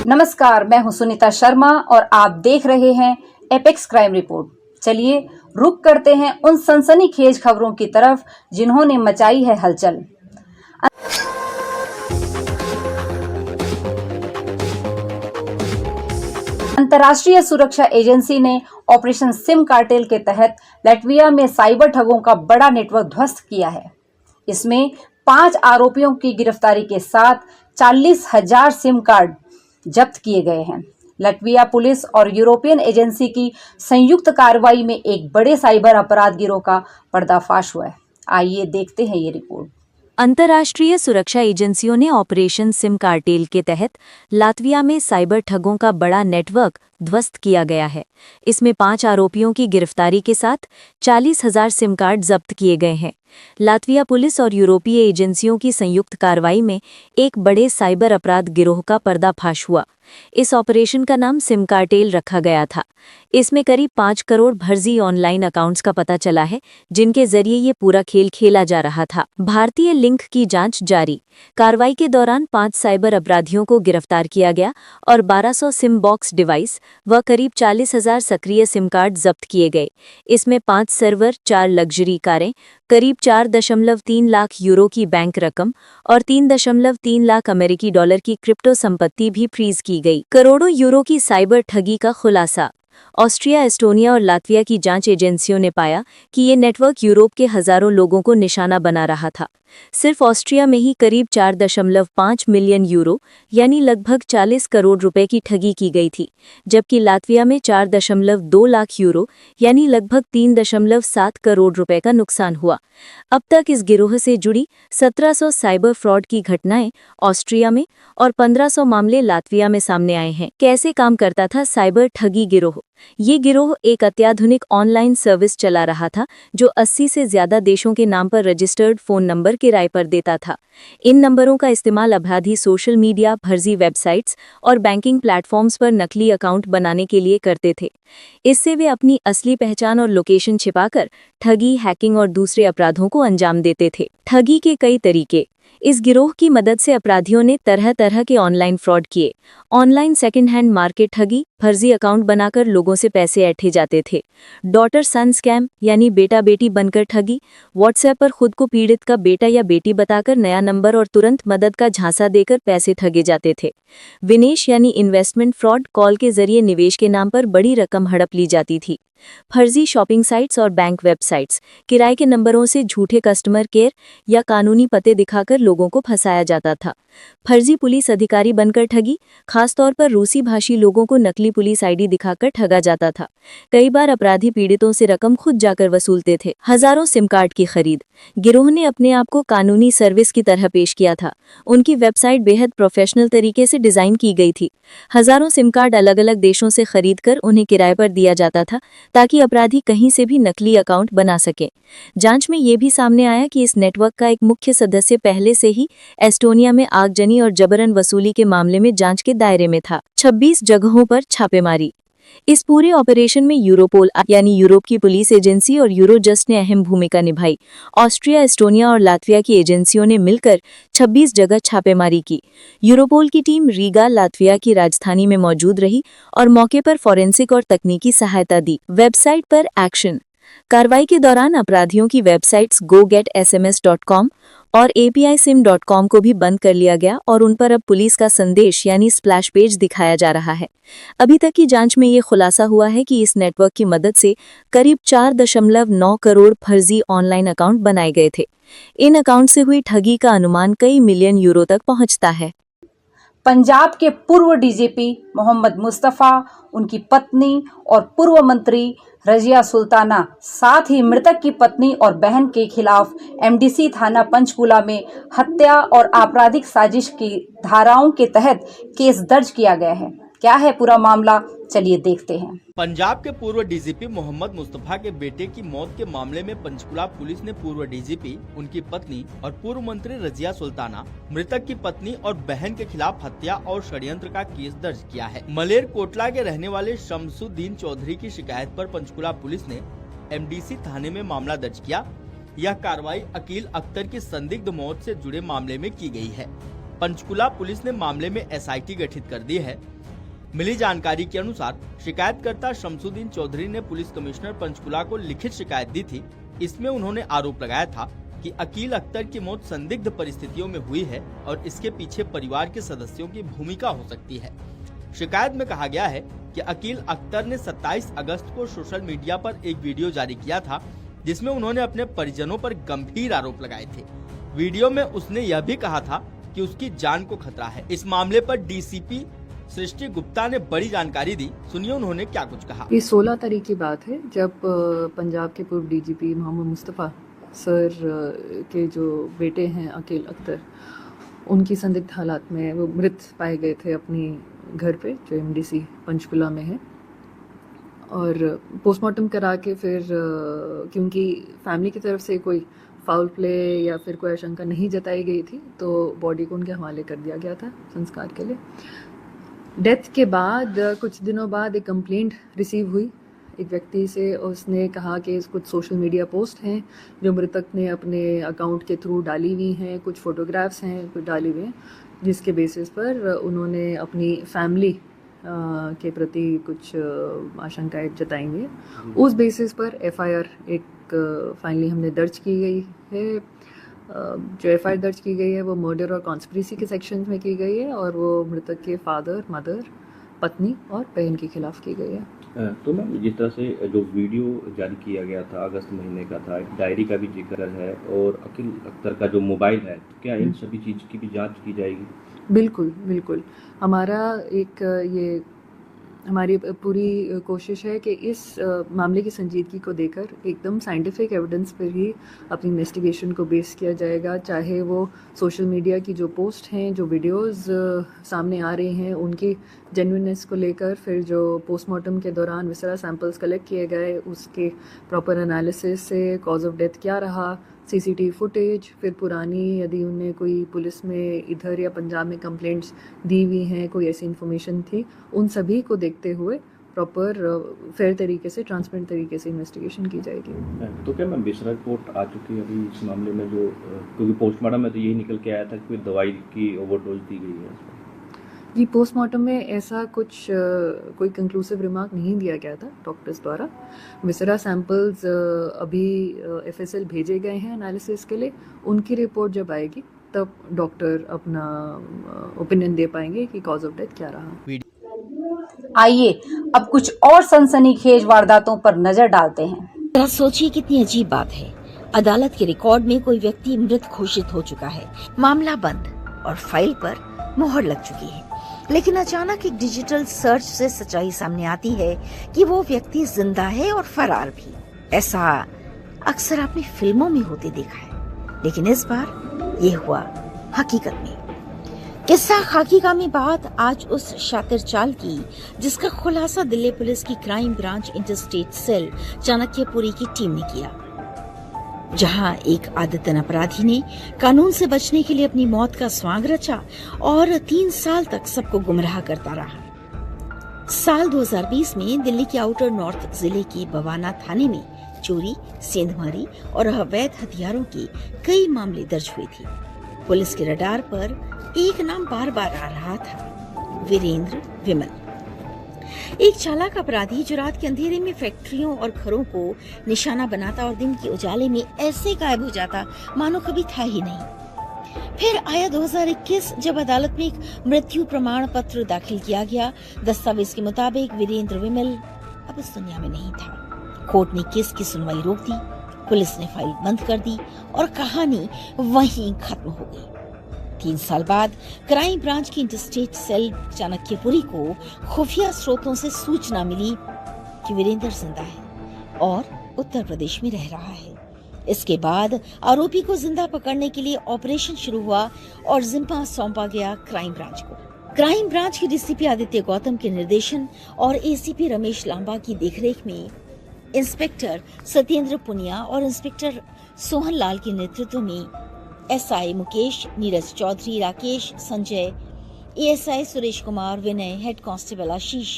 नमस्कार, मैं हूं सुनीता शर्मा और आप देख रहे हैं एपेक्स क्राइम रिपोर्ट। चलिए रुक करते हैं उन सनसनीखेज खबरों की तरफ जिन्होंने मचाई है हलचल। अंतर्राष्ट्रीय सुरक्षा एजेंसी ने ऑपरेशन सिम कार्टेल के तहत लातविया में साइबर ठगों का बड़ा नेटवर्क ध्वस्त किया है। इसमें 5 आरोपियों की गिरफ्तारी के साथ 40,000 सिम कार्ड जब्त किए गए हैं। लातविया पुलिस और यूरोपियन एजेंसी की संयुक्त कार्रवाई में एक बड़े साइबर अपराध गिरोह का पर्दाफाश हुआ है। आइए देखते हैं ये रिपोर्ट। अंतर्राष्ट्रीय सुरक्षा एजेंसियों ने ऑपरेशन सिम कार्टेल के तहत लातविया में साइबर ठगों का बड़ा नेटवर्क ध्वस्त किया गया है। इसमें 5 आरोपियों की गिरफ्तारी के साथ 40,000 सिम कार्ड जब्त किए गए हैं। लातविया पुलिस और यूरोपीय एजेंसियों की संयुक्त कार्रवाई में एक बड़े साइबर अपराध गिरोह का पर्दाफाश हुआ। इस ऑपरेशन का नाम सिम कार्टेल रखा गया था। इसमें करीब 5 करोड़ फर्जी ऑनलाइन अकाउंट्स का पता चला है, जिनके जरिए ये पूरा खेल खेला जा रहा था। भारतीय लिंक की जांच जारी। कार्रवाई के दौरान 5 साइबर अपराधियों को गिरफ्तार किया गया और 1200 सिम बॉक्स डिवाइस व करीब 40,000 सक्रिय सिम कार्ड जब्त किए गए। इसमें 5 सर्वर, 4 लग्जरी कारें, करीब 4.3 लाख यूरो की बैंक रकम और 3.3 लाख अमेरिकी डॉलर की क्रिप्टो संपत्ति भी फ्रीज की गई। करोड़ों यूरो की साइबर ठगी का खुलासा। ऑस्ट्रिया, एस्टोनिया और लातविया की जांच एजेंसियों ने पाया कि ये नेटवर्क यूरोप के हजारों लोगों को निशाना बना रहा था। सिर्फ ऑस्ट्रिया में ही करीब 4.5 मिलियन यूरो यानी लगभग 40 करोड़ रुपए की ठगी की गई थी, जबकि लातविया में 4.2 लाख यूरो यानी लगभग 3.7 करोड़ रुपए का नुकसान हुआ। अब तक इस गिरोह से जुड़ी 1700 साइबर फ्रॉड की घटनाएं ऑस्ट्रिया में और 1500 मामले लातविया में सामने आए हैं। कैसे काम करता था साइबर ठगी गिरोह? ये गिरोह एक अत्याधुनिक ऑनलाइन सर्विस चला रहा था जो 80 से ज्यादा देशों के नाम पर रजिस्टर्ड फोन नंबर किराए पर देता था। इन नंबरों का इस्तेमाल अपराधी सोशल मीडिया, फर्जी वेबसाइट्स और बैंकिंग प्लेटफॉर्म्स पर नकली अकाउंट बनाने के लिए करते थे। इससे वे अपनी असली पहचान और लोकेशन छिपाकर ठगी, हैकिंग और दूसरे अपराधों को अंजाम देते थे। ठगी के कई तरीके। इस गिरोह की मदद से अपराधियों ने तरह तरह के ऑनलाइन फ्रॉड किए। ऑनलाइन सेकंड हैंड मार्केट ठगी, फर्जी अकाउंट बनाकर लोगों से पैसे ऐंठे जाते थे। डॉटर सन स्कैम यानी बेटा बेटी बनकर ठगी। व्हाट्सएप पर खुद को पीड़ित का बेटा या बेटी बताकर नया नंबर और तुरंत मदद का झांसा देकर पैसे ठगे जाते थे। विनिवेश यानी इन्वेस्टमेंट फ्रॉड, कॉल के जरिए निवेश के नाम पर बड़ी रकम हड़प ली जाती थी। फर्जी शॉपिंग साइट्स और बैंक वेबसाइट्स, किराए के नंबरों से झूठे कस्टमर केयर या कानूनी पते दिखाकर लोगों को फंसाया जाता था। फर्जी पुलिस अधिकारी बनकर ठगी, खासतौर पर रूसी भाषी लोगों को नकली पुलिस आईडी दिखाकर ठगा जाता था। कई बार अपराधी पीड़ितों से रकम खुद जाकर वसूलते थे। हजारों सिम कार्ड की खरीद। गिरोह ने अपने आप को कानूनी सर्विस की तरह पेश किया था। उनकी वेबसाइट बेहद प्रोफेशनल तरीके से डिजाइन की गई थी। हजारों सिम कार्ड अलग अलग देशों से खरीदकर उन्हें किराए पर दिया जाता था ताकि अपराधी कहीं से भी नकली अकाउंट बना सके। जांच में ये भी सामने आया कि इस नेटवर्क का एक मुख्य सदस्य पहले से ही एस्टोनिया में आगजनी और जबरन वसूली के मामले में जांच के दायरे में था। 26 जगहों पर छापेमारी। इस पूरे ऑपरेशन में यूरोपोल यानी यूरोप की पुलिस एजेंसी और यूरोजस्ट ने अहम भूमिका निभाई। ऑस्ट्रिया, एस्टोनिया और लातविया की एजेंसियों ने मिलकर 26 जगह छापेमारी की। यूरोपोल की टीम रीगा, लातविया की राजधानी में मौजूद रही और मौके पर फोरेंसिक और तकनीकी सहायता दी। वेबसाइट पर एक्शन। कार्रवाई के दौरान अपराधियों की वेबसाइट्स gogetSMS.com और APISIM.com को भी बंद कर लिया गया और उन पर अब पुलिस का संदेश यानी स्प्लैश पेज दिखाया जा रहा है। अभी तक की जांच में ये खुलासा हुआ है कि इस नेटवर्क की मदद से करीब 4.9 करोड़ फर्जी ऑनलाइन अकाउंट बनाए गए थे। इन अकाउंट से हुई ठगी का अनुमान कई मिलियन यूरो तक पहुंचता है। पंजाब के पूर्व डीजीपी मोहम्मद मुस्तफा, उनकी पत्नी और पूर्व मंत्री रजिया सुल्ताना, साथ ही मृतक की पत्नी और बहन के खिलाफ एमडीसी थाना पंचकूला में हत्या और आपराधिक साजिश की धाराओं के तहत केस दर्ज किया गया है। क्या है पूरा मामला, चलिए देखते हैं। पंजाब के पूर्व डीजीपी मोहम्मद मुस्तफा के बेटे की मौत के मामले में पंचकुला पुलिस ने पूर्व डीजीपी, उनकी पत्नी और पूर्व मंत्री रजिया सुल्ताना, मृतक की पत्नी और बहन के खिलाफ हत्या और षड्यंत्र का केस दर्ज किया है। मलेर कोटला के रहने वाले शमसुद्दीन चौधरी की शिकायत पर पंचकुला पुलिस ने एमडीसी थाने में मामला दर्ज किया। यह कार्रवाई अकील अख्तर की संदिग्ध मौत से जुड़े मामले में की गई है। पंचकुला पुलिस ने मामले में एसआईटी गठित कर दी है। मिली जानकारी के अनुसार शिकायतकर्ता शमसुद्दीन चौधरी ने पुलिस कमिश्नर पंचकुला को लिखित शिकायत दी थी। इसमें उन्होंने आरोप लगाया था कि अकील अख्तर की मौत संदिग्ध परिस्थितियों में हुई है और इसके पीछे परिवार के सदस्यों की भूमिका हो सकती है। शिकायत में कहा गया है कि अकील अख्तर ने 27 अगस्त को सोशल मीडिया पर एक वीडियो जारी किया था, जिसमें उन्होंने अपने परिजनों पर गंभीर आरोप लगाए थे। वीडियो में उसने यह भी कहा था कि उसकी जान को खतरा है। इस मामले पर डीसीपी सृष्टि गुप्ता ने बड़ी जानकारी दी। सुनिए उन्होंने क्या कुछ कहा। ये 16 तारीख की बात है जब पंजाब के पूर्व डीजीपी मोहम्मद मुस्तफ़ा सर के जो बेटे हैं अकील अख्तर, उनकी संदिग्ध हालात में वो मृत पाए गए थे अपनी घर पे जो एमडीसी पंचकुला में है। और पोस्टमार्टम करा के फिर क्योंकि फैमिली की तरफ से कोई फाउल प्ले या फिर कोई आशंका नहीं जताई गई थी तो बॉडी को उनके हवाले कर दिया गया था संस्कार के लिए। डेथ के बाद कुछ दिनों बाद एक कंप्लेंट रिसीव हुई एक व्यक्ति से। उसने कहा कि कुछ सोशल मीडिया पोस्ट हैं जो मृतक ने अपने अकाउंट के थ्रू डाली हुई हैं, कुछ फोटोग्राफ्स हैं कुछ डाली हुई हैं, जिसके बेसिस पर उन्होंने अपनी फैमिली के प्रति कुछ आशंकाएं जताई हुई है। उस बेसिस पर एफआईआर एक फाइनली हमने दर्ज की गई है। जो एफआईआर दर्ज की गई है वो मर्डर और कॉन्स्पिरेसी के सेक्शंस में की गई है और वो मृतक के फादर, मदर, पत्नी और बहन के खिलाफ की गई है। तो मैम जिस तरह से जो वीडियो जारी किया गया था अगस्त महीने का था, एक डायरी का भी जिक्र है और अकील अख्तर का जो मोबाइल है, तो क्या इन सभी चीज़ की भी जांच की जाएगी? बिल्कुल बिल्कुल। हमारी पूरी कोशिश है कि इस मामले की संजीदगी को देकर एकदम साइंटिफिक एविडेंस पर ही अपनी इन्वेस्टिगेशन को बेस किया जाएगा। चाहे वो सोशल मीडिया की जो पोस्ट हैं, जो वीडियोस सामने आ रही हैं, उनकी जेन्युइननेस को लेकर, फिर जो पोस्टमार्टम के दौरान विसरा सैंपल्स कलेक्ट किए गए उसके प्रॉपर एनालिसिस से कॉज ऑफ डेथ क्या रहा, सीसीटीवी फुटेज, फिर पुरानी यदि उन्हें कोई पुलिस में इधर या पंजाब में कंप्लेंट्स दी हुई हैं, कोई ऐसी इन्फॉर्मेशन थी, उन सभी को देखते हुए प्रॉपर फेयर तरीके से, ट्रांसपेरेंट तरीके से इन्वेस्टिगेशन की जाएगी। तो क्या मैम विसरा रिपोर्ट आ चुकी है अभी इस मामले में? जो क्योंकि पोस्टमार्टम में तो यही निकल के आया था कि कोई दवाई की ओवरडोज दी गई है। जी, पोस्टमार्टम में ऐसा कुछ कोई कंक्लूसिव रिमार्क नहीं दिया गया था डॉक्टर्स द्वारा। विसरा सैंपल्स अभी एफएसएल भेजे गए हैं एनालिसिस के लिए। उनकी रिपोर्ट जब आएगी तब डॉक्टर अपना ओपिनियन दे पाएंगे कि कॉज ऑफ डेथ क्या रहा। आइए अब कुछ और सनसनीखेज वारदातों पर नजर डालते हैं। जरा सोचिए कितनी अजीब बात है। अदालत के रिकॉर्ड में कोई व्यक्ति मृत घोषित हो चुका है, मामला बंद और फाइल पर मोहर लग चुकी है, लेकिन अचानक एक डिजिटल सर्च से सच्चाई सामने आती है कि वो व्यक्ति जिंदा है और फरार भी। ऐसा अक्सर आपने फिल्मों में होते देखा है, लेकिन इस बार ये हुआ हकीकत में। किस्सा खाकी का में बात आज उस शातिर चाल की जिसका खुलासा दिल्ली पुलिस की crime branch interstate cell Chanakyapuri की टीम ने किया, जहां एक आदतन अपराधी ने कानून से बचने के लिए अपनी मौत का स्वांग रचा और 3 साल तक सबको गुमराह करता रहा। साल 2020 में दिल्ली के आउटर नॉर्थ जिले के बवाना थाने में चोरी, सेंधमारी और अवैध हथियारों के कई मामले दर्ज हुए थे। पुलिस के रडार पर एक नाम बार बार आ रहा था, वीरेंद्र विमल। एक चालाक अपराधी जो रात के अंधेरे में फैक्ट्रियों और घरों को निशाना बनाता और दिन के उजाले में ऐसे गायब हो जाता मानो कभी था ही नहीं। फिर आया 2021 जब अदालत में एक मृत्यु प्रमाण पत्र दाखिल किया गया। दस्तावेज के मुताबिक वीरेंद्र विमल अब इस दुनिया में नहीं था। कोर्ट ने केस की सुनवाई रोक दी, पुलिस ने फाइल बंद कर दी और कहानी वहीं खत्म हो गई। 3 साल बाद क्राइम ब्रांच की इंटरस्टेट सेल चाणक्यपुरी को खुफिया स्रोतों से सूचना मिली कि वीरेंद्र जिंदा है और उत्तर प्रदेश में रह रहा है। इसके बाद आरोपी को जिंदा पकड़ने के लिए ऑपरेशन शुरू हुआ और जिम्मा सौंपा गया क्राइम ब्रांच को। क्राइम ब्रांच की डीसीपी आदित्य गौतम के निर्देशन और एसीपी रमेश लांबा की देखरेख में इंस्पेक्टर सत्येंद्र पुनिया और इंस्पेक्टर सोहन लाल के नेतृत्व में एसआई मुकेश, नीरज चौधरी, राकेश, संजय, एएसआई सुरेश कुमार, विनय, हेड कांस्टेबल आशीष,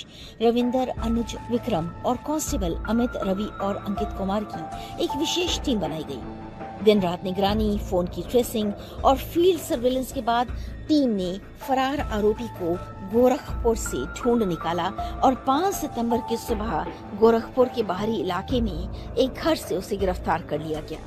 रविंदर, अनुज, विक्रम और कांस्टेबल अमित, रवि और अंकित कुमार की एक विशेष टीम बनाई गई। दिन रात निगरानी, फोन की ट्रेसिंग और फील्ड सर्वेलेंस के बाद टीम ने फरार आरोपी को गोरखपुर से ढूंढ निकाला और 5 सितंबर की सुबह गोरखपुर के बाहरी इलाके में एक घर से उसे गिरफ्तार कर लिया गया।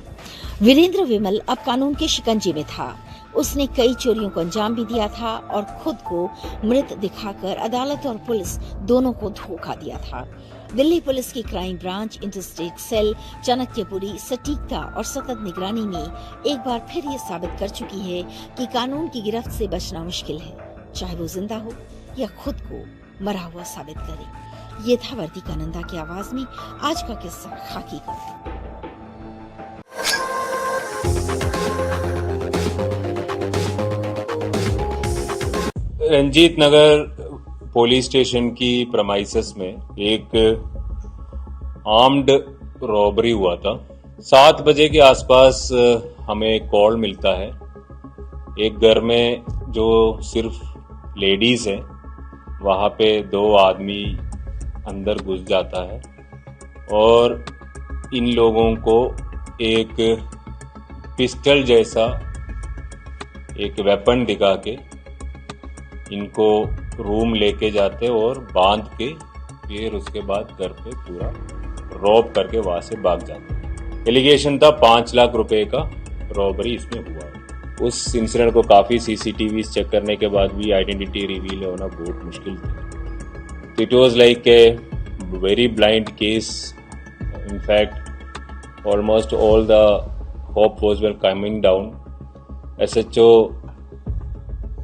वीरेंद्र विमल अब कानून के शिकंजे में था। उसने कई चोरियों को अंजाम भी दिया था और खुद को मृत दिखाकर अदालत और पुलिस दोनों को धोखा दिया था। दिल्ली पुलिस की crime branch, interstate cell, Chanakyapuri, सटीकता और सतत निगरानी ने एक बार फिर ये साबित कर चुकी है कि कानून की गिरफ्त से बचना मुश्किल है, चाहे वो जिंदा हो या खुद को मरा हुआ साबित करे। ये था वर्तिका नंदा की आवाज में आज का किस्सा खाकी का। रंजीत नगर पुलिस स्टेशन की प्रमाइसेस में एक आर्म्ड रॉबरी हुआ था। 7 बजे के आसपास हमें कॉल मिलता है। एक घर में जो सिर्फ लेडीज है वहां पे 2 आदमी अंदर घुस जाता है और इन लोगों को एक पिस्टल जैसा एक वेपन दिखा के इनको रूम लेके जाते और बांध के फिर उसके बाद घर पे पूरा रॉब करके वहां से भाग जाते। एलिगेशन था 5 लाख रुपए का रॉबरी इसमें हुआ। उस इंसिडेंट को काफी सीसीटीवी चेक करने के बाद भी आइडेंटिटी रिवील होना बहुत मुश्किल था। It was like a very blind case. In fact almost all the hope was were coming down. SHO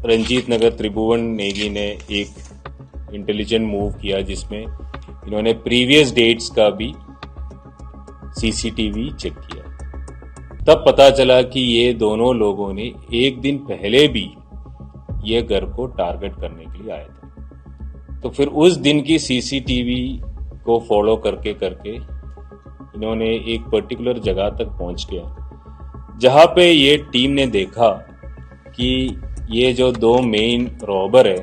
Ranjit Nagar Tribhuvan Negi ने एक इंटेलिजेंट मूव किया जिसमें इन्होंने प्रीवियस डेट्स का भी सीसीटीवी चेक किया। तब पता चला कि ये दोनों लोगों ने एक दिन पहले भी ये घर को टारगेट करने के लिए आए थे। तो फिर उस दिन की सीसीटीवी को फॉलो करके इन्होंने एक पर्टिकुलर जगह तक पहुंच गया जहां पे ये टीम ने देखा कि ये जो 2 मेन रॉबर है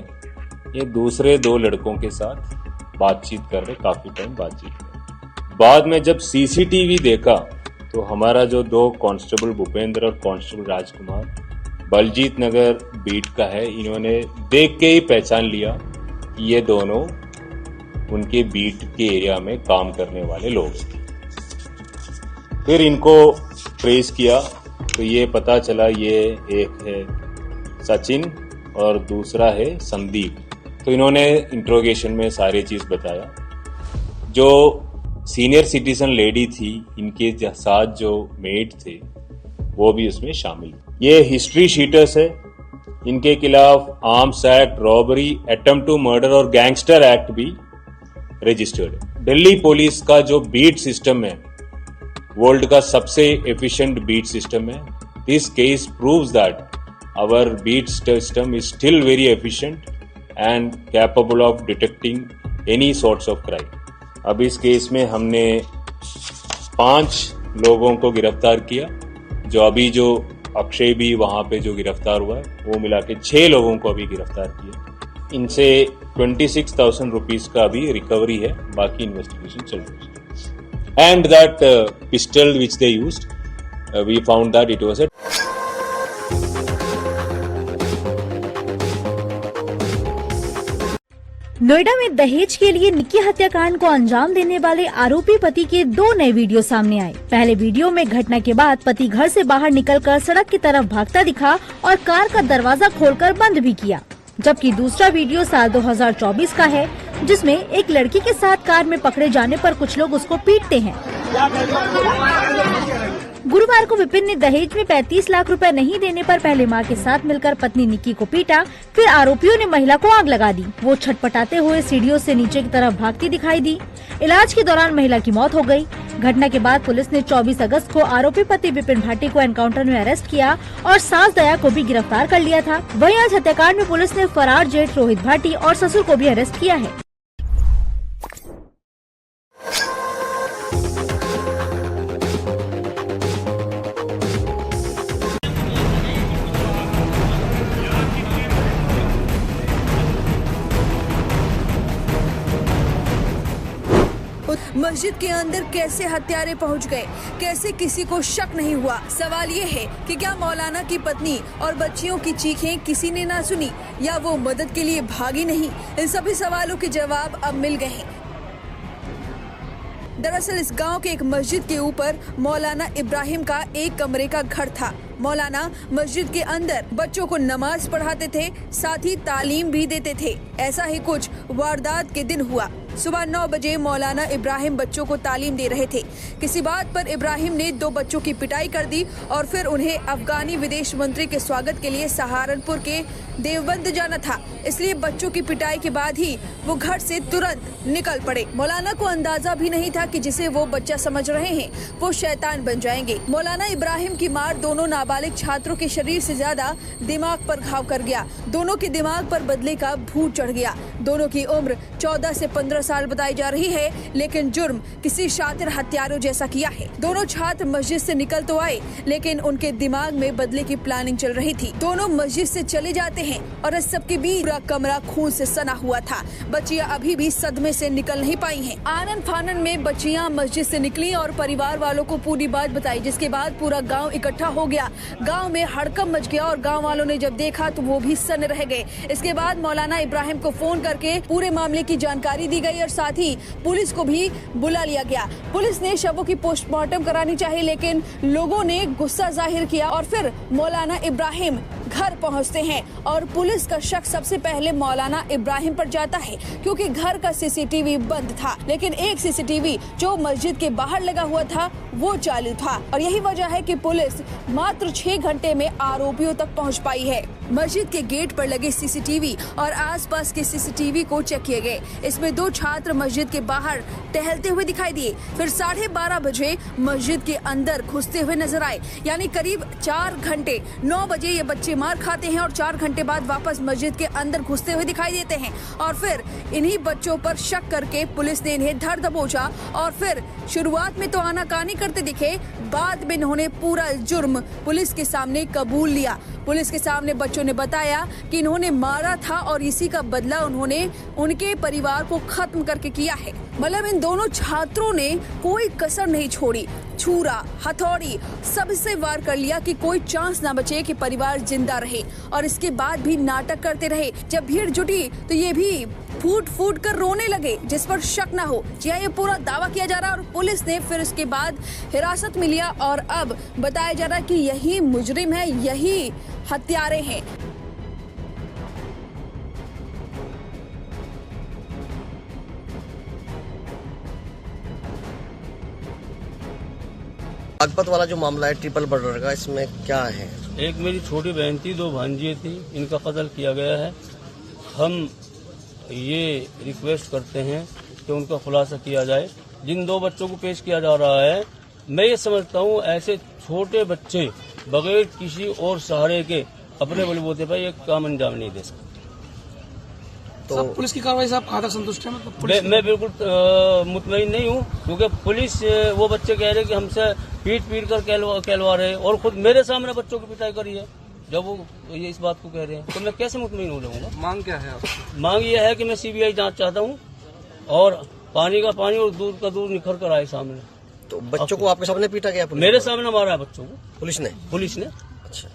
ये दूसरे 2 लड़कों के साथ बातचीत कर रहे, काफी टाइम बातचीत कर। बाद में जब सीसीटीवी देखा तो हमारा जो 2 कांस्टेबल भूपेंद्र और कांस्टेबल राजकुमार बलजीत नगर बीट का है, इन्होंने देख के ही पहचान लिया कि ये दोनों उनके बीट के एरिया में काम करने वाले लोग हैं। फिर इनको ट्रेस किया तो ये पता चला ये एक है सचिन और दूसरा है संदीप। तो इन्होंने इंट्रोगेशन में सारी चीज बताया। जो सीनियर सिटीजन लेडी थी इनके साथ जो मेड थे वो भी उसमें शामिल। ये हिस्ट्री शीटर्स है। इनके खिलाफ arms act, robbery, attempt to murder और गैंगस्टर एक्ट भी रजिस्टर्ड है। दिल्ली पुलिस का जो बीट सिस्टम है वर्ल्ड का सबसे एफिशिएंट बीट सिस्टम है। This case proves that our beat system is still very efficient and capable of detecting any sorts of crime. अब इस केस में हमने 5 लोगों को गिरफ्तार किया। जो अभी जो अक्षय भी वहां पे जो गिरफ्तार हुआ है वो मिला के 6 लोगों को अभी गिरफ्तार किया। इनसे 26,000 रुपीज का अभी रिकवरी है, बाकी इन्वेस्टिगेशन चल रही है। And that pistol which they used we found that it was a Noida में दहेज के लिए निक्की हत्याकांड को अंजाम देने वाले आरोपी पति के 2 नए वीडियो सामने आए। पहले वीडियो में घटना के बाद पति घर से बाहर निकलकर सड़क की तरफ भागता दिखा और कार का दरवाजा खोलकर बंद भी किया, जबकि दूसरा वीडियो साल 2024 का है जिसमें एक लड़की के साथ कार में पकड़े जाने पर कुछ लोग उसको पीटते हैं। गुरुवार को विपिन ने दहेज में 35 लाख रुपए नहीं देने पर पहले मां के साथ मिलकर पत्नी निक्की को पीटा। फिर आरोपियों ने महिला को आग लगा दी। वो छटपटाते हुए सीढ़ियों से नीचे की तरफ भागती दिखाई दी। इलाज के दौरान महिला की मौत हो गई। घटना के बाद पुलिस ने 24 अगस्त को आरोपी पति विपिन भाटी को एनकाउंटर में अरेस्ट किया और सास दया को भी गिरफ्तार कर लिया था। वहीं आज हत्याकांड में पुलिस ने फरार जेठ रोहित भाटी और ससुर को भी अरेस्ट किया है। मस्जिद के अंदर कैसे हत्यारे पहुंच गए, कैसे किसी को शक नहीं हुआ। सवाल ये है कि क्या मौलाना की पत्नी और बच्चियों की चीखें किसी ने ना सुनी या वो मदद के लिए भागी नहीं? इन सभी सवालों के जवाब अब मिल गए हैं। दरअसल इस गांव के एक मस्जिद के ऊपर मौलाना इब्राहिम का एक कमरे का घर था। मौलाना मस्जिद के अंदर बच्चों को नमाज पढ़ाते थे, साथ ही तालीम भी देते थे। ऐसा ही कुछ वारदात के दिन हुआ। सुबह 9 बजे मौलाना इब्राहिम बच्चों को तालीम दे रहे थे। किसी बात पर इब्राहिम ने 2 बच्चों की पिटाई कर दी और फिर उन्हें अफगानी विदेश मंत्री के स्वागत के लिए सहारनपुर के देवबंद जाना था, इसलिए बच्चों की पिटाई के बाद ही वो घर से तुरंत निकल पड़े। मौलाना को अंदाजा भी नहीं था कि जिसे वो बच्चा समझ रहे हैं वो शैतान बन जाएंगे। मौलाना इब्राहिम की मार दोनों नाबालिग छात्रों के शरीर से ज्यादा दिमाग पर घाव कर गया। दोनों के दिमाग पर बदले का भूत चढ़ गया। दोनों की उम्र 14 से 15 साल बताई जा रही है, लेकिन जुर्म किसी शातिर हत्यारों जैसा किया है। दोनों छात्र मस्जिद से निकल तो आए, लेकिन उनके दिमाग में बदले की प्लानिंग चल रही थी। दोनों मस्जिद से चले जाते हैं और इस सब के बीच पूरा कमरा खून से सना हुआ था। बच्चियां अभी भी सदमे से निकल नहीं पाई हैं। आनन फानन में बच्चियां मस्जिद से निकली और परिवार वालों को पूरी बात बताई, जिसके बाद पूरा गांव इकट्ठा हो गया। गांव में हड़कंप मच गया और गांव वालों ने जब देखा तो वो भी सन्न रह गए। इसके बाद मौलाना इब्राहिम को फोन करके पूरे मामले की जानकारी दी गई और साथ ही पुलिस को भी बुला लिया गया। पुलिस ने शवों की पोस्टमार्टम करानी चाहिए, लेकिन लोगों ने गुस्सा जाहिर किया और फिर मौलाना इब्राहिम घर पहुंचते हैं और पुलिस का शक सबसे पहले मौलाना इब्राहिम पर जाता है, क्योंकि घर का सीसीटीवी बंद था, लेकिन एक सीसीटीवी जो मस्जिद के बाहर लगा हुआ था वो चालू था और यही वजह है कि पुलिस मात्र 6 घंटे में आरोपियों तक पहुंच पाई है। मस्जिद के गेट पर लगे सीसीटीवी और आसपास के सीसीटीवी को चेक किए गए। इसमें 2 छात्र मस्जिद के बाहर टहलते हुए दिखाई दिए, फिर 12:30 बजे मस्जिद के अंदर घुसते हुए नजर आए। यानी करीब 4 घंटे। 9 बजे ये बच्चे मार खाते हैं और 4 घंटे बाद वापस मस्जिद के अंदर घुसते हुए दिखाई देते हैं और फिर इन्हीं बच्चों पर शक करके पुलिस ने इन्हें धर दबोचा और फिर शुरुआत में तो आनाकानी करते दिखे, बाद में इन्होंने पूरा जुर्म पुलिस के सामने कबूल लिया। पुलिस के सामने बच्चों ने बताया कि इन्होंने मारा था और इसी का बदला उन्होंने उनके परिवार को खत्म करके किया है। मतलब इन दोनों छात्रों ने कोई कसर नहीं छोड़ी, छुरा हथौड़ी सबसे वार कर लिया कि कोई चांस ना बचे कि परिवार जिंदा रहे। और इसके बाद भी नाटक करते रहे। जब भीड़ जुटी तो ये भी फूट फूट कर रोने लगे, जिस पर शक ना हो। जी ये पूरा दावा किया जा रहा है और पुलिस ने फिर इसके बाद हिरासत में लिया और अब बताया जा रहा है कि यही मुजरिम है, यही हत्यारे हैं। बागपत वाला जो मामला है ट्रिपल मर्डर का, इसमें क्या है? एक मेरी छोटी बहन थी, 2 भांजियाँ थी, इनका कत्ल किया गया है। हम ये रिक्वेस्ट करते हैं कि उनका खुलासा किया जाए। जिन 2 बच्चों को पेश किया जा रहा है, मैं ये समझता हूँ ऐसे छोटे बच्चे बगैर किसी और सहारे के अपने बलबूते पर एक काम अंजाम नहीं दे सकते। तो पुलिस की कार्रवाई से आप कहाँ तक संतुष्ट हैं? मतलब मैं बिल्कुल मुतमईन नहीं हूँ, क्योंकि पुलिस वो बच्चे कह रहे कि हमसे पीट कर कहलवा रहे और खुद मेरे सामने बच्चों की पिटाई करी है। जब वो ये इस बात को कह रहे हैं तो मैं कैसे मुतमईन हो जाऊंगा? मांग क्या है आपकी? मांग ये है कि मैं सीबीआई जांच चाहता हूँ और पानी का पानी और दूध का दूध निखर कर आए सामने। तो बच्चों को आपके सामने पीटा गया? मेरे सामने मारा है बच्चों को पुलिस ने। अच्छा,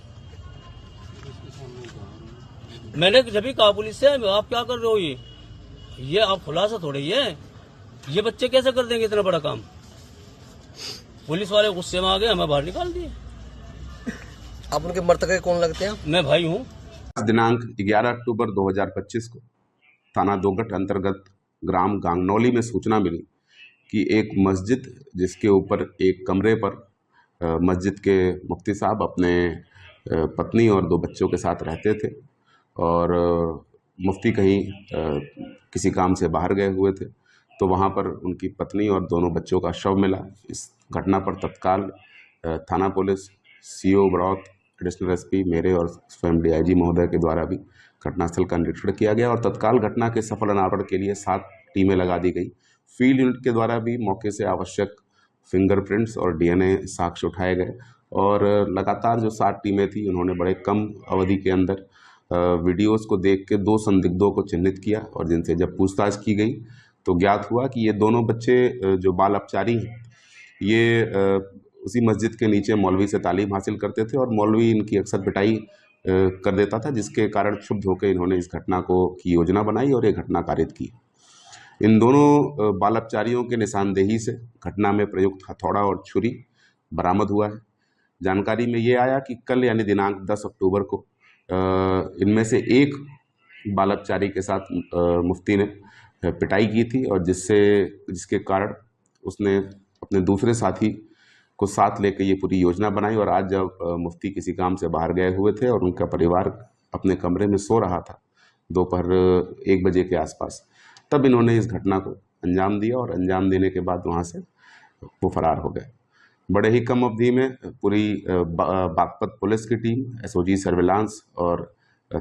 मैंने जब भी कहा पुलिस से, आप क्या कर रहे हो? ये आप खुलासा थोड़े ये बच्चे कैसे कर देंगे इतना बड़ा काम? पुलिस वाले गुस्से में आ गए, हमें बाहर निकाल दिए। आप उनके मृतक कौन लगते हैं? मैं भाई हूँ। दिनांक 11 अक्टूबर 2025 को थाना दोगट अंतर्गत ग्राम गांगनौली में सूचना मिली कि एक मस्जिद जिसके ऊपर एक कमरे पर मस्जिद के मुफ्ती साहब अपने पत्नी और 2 बच्चों के साथ रहते थे और मुफ्ती कहीं किसी काम से बाहर गए हुए थे, तो वहाँ पर उनकी पत्नी और दोनों बच्चों का शव मिला। इस घटना पर तत्काल थाना police, CO Baraut, additional SP मेरे और स्वयं डीआईजी महोदय के द्वारा भी घटनास्थल का निरीक्षण किया गया और तत्काल घटना के सफल अनावरण के लिए 7 टीमें लगा दी गई। फील्ड यूनिट के द्वारा भी मौके से आवश्यक फिंगरप्रिंट्स और डीएनए साक्ष्य उठाए गए और लगातार जो 7 टीमें थी उन्होंने बड़े कम अवधि के अंदर वीडियोस को देख के 2 संदिग्धों को चिन्हित किया और जिनसे जब पूछताछ की गई तो ज्ञात हुआ कि ये दोनों बच्चे जो बाल अपचारी हैं, ये उसी मस्जिद के नीचे मौलवी से तालीम हासिल करते थे और मौलवी इनकी अक्सर पिटाई कर देता था, जिसके कारण क्षुब्ध होकर इन्होंने इस घटना की योजना बनाई और ये घटना कारित की। इन दोनों बाल अपचारियों के निशानदेही से घटना में प्रयुक्त हथौड़ा और छुरी बरामद हुआ है। जानकारी में ये आया कि कल यानी दिनांक 10 अक्टूबर को इनमें से एक बाल अपचारी के साथ मुफ्ती ने पिटाई की थी और जिसके कारण उसने अपने दूसरे साथी को साथ लेकर ये पूरी योजना बनाई। और आज जब मुफ्ती किसी काम से बाहर गए हुए थे और उनका परिवार अपने कमरे में सो रहा था दोपहर 1 बजे के आसपास, तब इन्होंने इस घटना को अंजाम दिया और अंजाम देने के बाद वहाँ से वो फरार हो गए। बड़े ही कम अवधि में पूरी बागपत पुलिस की टीम, एसओजी सर्विलांस और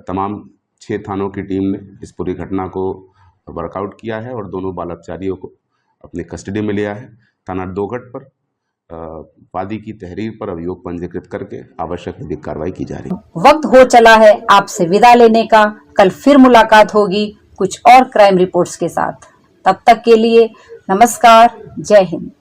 तमाम 6 थानों की टीम ने इस पूरी घटना को वर्कआउट किया है और दोनों बाल अपचारियों को अपनी कस्टडी में लिया है। थाना दोगट पर वादी की तहरीर पर अभियोग पंजीकृत करके आवश्यक विधिक कार्रवाई की जा रही है। वक्त हो चला है आपसे विदा लेने का। कल फिर मुलाकात होगी कुछ और क्राइम रिपोर्ट्स के साथ। तब तक के लिए नमस्कार, जय हिंद।